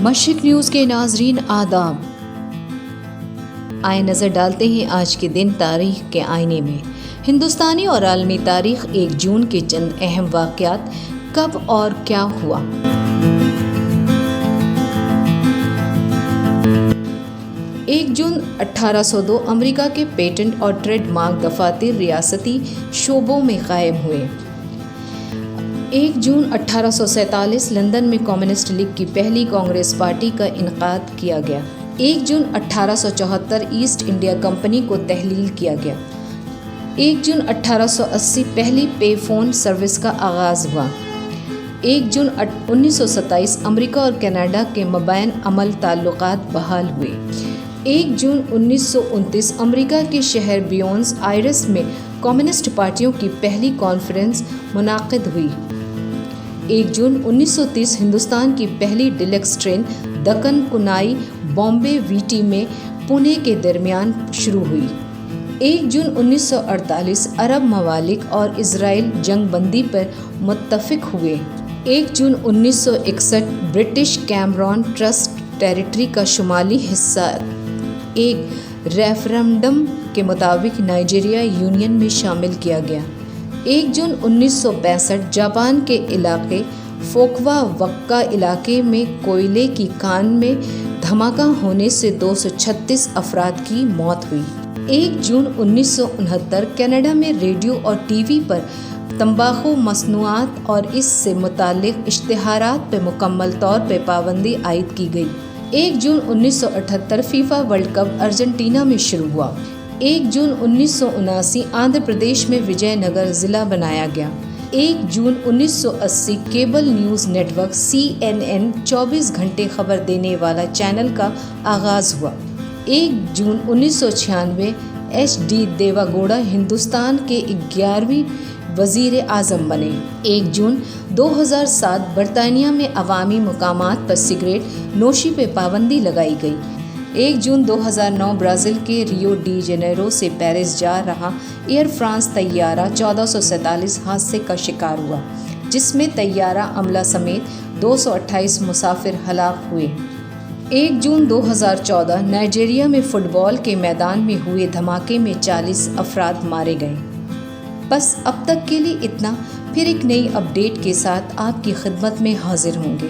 مشرق نیوز کے ناظرین آداب، آئے نظر ڈالتے ہیں آج کے دن تاریخ کے آئینے میں۔ ہندوستانی اور عالمی تاریخ 1 جون کے چند اہم واقعات کب اور کیا ہوا۔ 1 جون 1802 امریکہ کے پیٹنٹ اور ٹریڈ مارک دفاتر ریاستی شعبوں میں قائم ہوئے۔ 1 جون 1847 لندن میں کمیونسٹ لیگ کی پہلی کانگریس پارٹی کا انعقاد کیا گیا۔ 1 جون 1874 ایسٹ انڈیا کمپنی کو تحلیل کیا گیا۔ 1 جون 1880 پہلی پے فون سروس کا آغاز ہوا۔ 1 جون 1927 امریکہ اور کینیڈا کے مابین عمل تعلقات بحال ہوئے۔ 1 جون 1929 امریکہ کے شہر بیونس آئرس میں کمیونسٹ پارٹیوں کی پہلی کانفرنس منعقد ہوئی۔ 1 جون 1930 ہندوستان کی پہلی ڈیلکس ٹرین دکن کنائی بامبے وی میں پونے کے درمیان شروع ہوئی۔ 1 جون 1948 عرب ممالک اور اسرائیل جنگ بندی پر متفق ہوئے۔ 1 جون 1961 برٹش کیمرون ٹرسٹ ٹیریٹری کا شمالی حصہ ایک ریفرنڈم کے مطابق نائجیریا یونین میں شامل کیا گیا۔ 1 جون 1965 جاپان کے علاقے فوکوا وقا علاقے میں کوئلے کی کان میں دھماکہ ہونے سے 236 افراد کی موت ہوئی۔ 1 جون 1969 کینیڈا میں ریڈیو اور ٹی وی پر تمباکو مصنوعات اور اس سے متعلق اشتہارات پر مکمل طور پر پابندی عائد کی گئی۔ 1 جون 1978 فیفا ورلڈ کپ ارجنٹینا میں شروع ہوا۔ 1 جون 1979 آندھرا پردیش میں وجے نگر ضلع بنایا گیا۔ 1 جون 1980 cable news network CNN 24 گھنٹے خبر دینے والا چینل کا آغاز ہوا۔ 1 جون 1996 HD دیوا گوڑا ہندوستان کے 11ویں وزیر اعظم بنے۔ 1 جون 2007 برطانیہ میں عوامی مقامات پر سگریٹ نوشی پہ پابندی لگائی گئی۔ 1 جون 2009 برازیل کے ریو ڈی جنیرو سے پیرس جا رہا ایئر فرانس طیارہ 1447 حادثے کا شکار ہوا، جس میں طیارہ عملہ سمیت 228 مسافر ہلاک ہوئے۔ 1 جون 2014 نائجیریا میں فٹ بال کے میدان میں ہوئے دھماکے میں 40 افراد مارے گئے۔ بس اب تک کے لیے اتنا، پھر ایک نئی اپ ڈیٹ کے ساتھ آپ کی خدمت میں حاضر ہوں گے۔